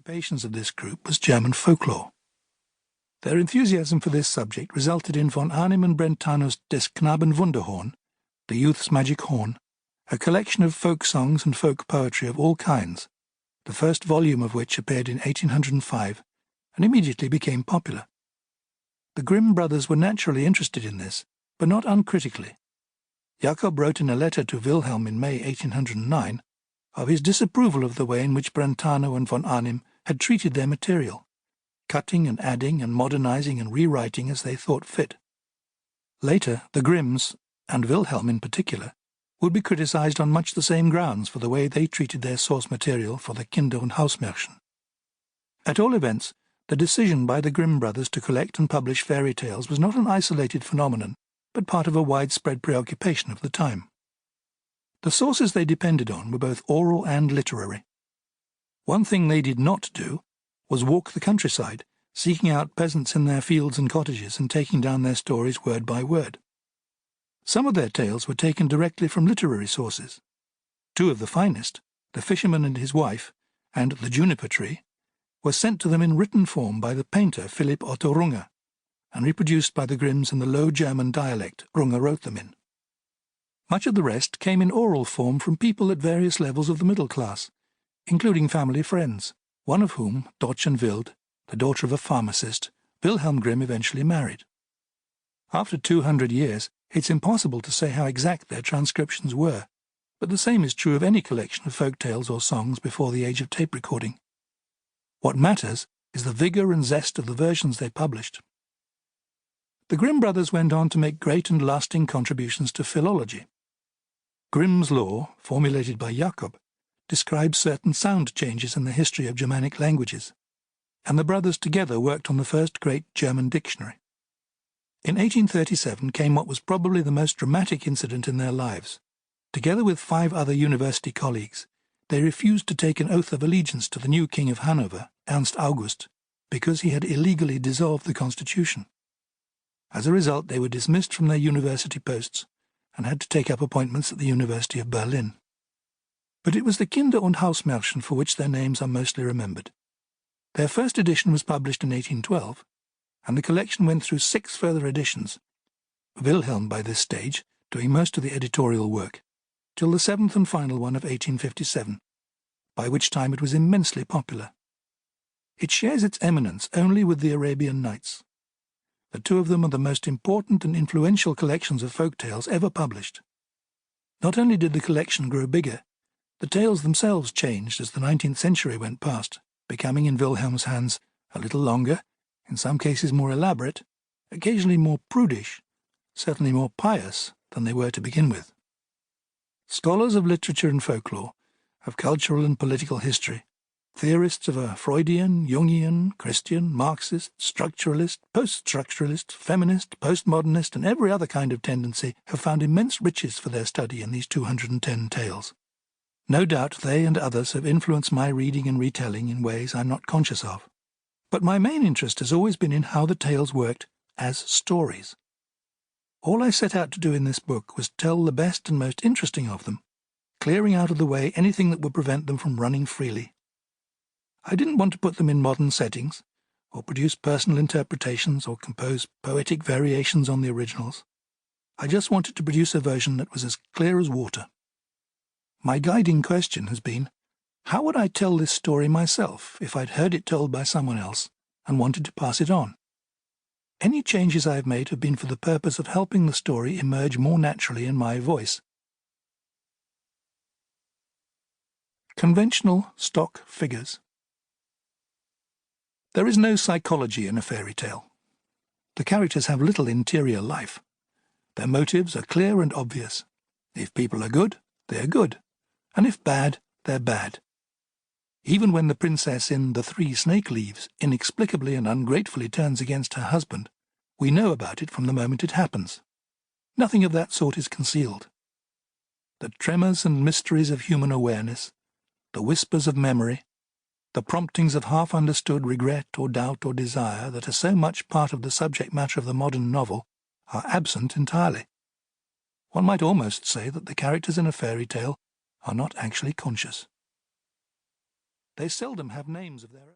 preoccupations of this group was German folklore. Their enthusiasm for this subject resulted in von Arnim and Brentano's Des Knaben Wunderhorn, the youth's magic horn, a collection of folk songs and folk poetry of all kinds, the first volume of which appeared in 1805 and immediately became popular. The Grimm brothers were naturally interested in this, but not uncritically. Jacob wrote in a letter to Wilhelm in May 1809 of his disapproval of the way in which Brentano and von Arnim had treated their material, cutting and adding and modernizing and rewriting as they thought fit. Later, the Grimms, and Wilhelm in particular, would be criticized on much the same grounds for the way they treated their source material for the Kinder- und Hausmärchen. At all events, the decision by the Grimm brothers to collect and publish fairy tales was not an isolated phenomenon, but part of a widespread preoccupation of the time. The sources they depended on were both oral and literary. One thing they did not do was walk the countryside, seeking out peasants in their fields and cottages and taking down their stories word by word. Some of their tales were taken directly from literary sources. Two of the finest, The Fisherman and His Wife and The Juniper Tree, were sent to them in written form by the painter Philip Otto Runge, and reproduced by the Grimms in the Low German dialect Runge wrote them in. Much of the rest came in oral form from people at various levels of the middle class, including family friends, one of whom, Dortchen Wild, the daughter of a pharmacist, Wilhelm Grimm eventually married. After 200 years, it's impossible to say how exact their transcriptions were, but the same is true of any collection of folk tales or songs before the age of tape recording. What matters is the vigour and zest of the versions they published. The Grimm brothers went on to make great and lasting contributions to philology. Grimm's law, formulated by Jacob, describes certain sound changes in the history of Germanic languages, and the brothers together worked on the first great German dictionary. In 1837 came what was probably the most dramatic incident in their lives. Together with 5 other university colleagues, they refused to take an oath of allegiance to the new King of Hanover, Ernst August, because he had illegally dissolved the constitution. As a result, they were dismissed from their university posts and had to take up appointments at the University of Berlin. But it was the Kinder- und Hausmärchen for which their names are mostly remembered. Their first edition was published in 1812, and the collection went through 6 further editions, Wilhelm by this stage doing most of the editorial work, till the 7th and final one of 1857, by which time it was immensely popular. It shares its eminence only with the Arabian Nights. The two of them are the most important and influential collections of folk tales ever published. Not only did the collection grow bigger, the tales themselves changed as the 19th century went past, becoming in Wilhelm's hands a little longer, in some cases more elaborate, occasionally more prudish, certainly more pious than they were to begin with. Scholars of literature and folklore, of cultural and political history, theorists of a Freudian, Jungian, Christian, Marxist, structuralist, post-structuralist, feminist, postmodernist, and every other kind of tendency have found immense riches for their study in these 210 tales. No doubt they and others have influenced my reading and retelling in ways I'm not conscious of. But my main interest has always been in how the tales worked as stories. All I set out to do in this book was tell the best and most interesting of them, clearing out of the way anything that would prevent them from running freely. I didn't want to put them in modern settings, or produce personal interpretations or compose poetic variations on the originals. I just wanted to produce a version that was as clear as water. My guiding question has been, how would I tell this story myself if I'd heard it told by someone else and wanted to pass it on? Any changes I have made have been for the purpose of helping the story emerge more naturally in my voice. Conventional stock figures. There is no psychology in a fairy tale. The characters have little interior life. Their motives are clear and obvious. If people are good, they are good, and if bad, they're bad. Even when the princess in The 3 Snake Leaves inexplicably and ungratefully turns against her husband, we know about it from the moment it happens. Nothing of that sort is concealed. The tremors and mysteries of human awareness, the whispers of memory, the promptings of half-understood regret or doubt or desire that are so much part of the subject matter of the modern novel are absent entirely. One might almost say that the characters in a fairy tale are not actually conscious. They seldom have names of their own.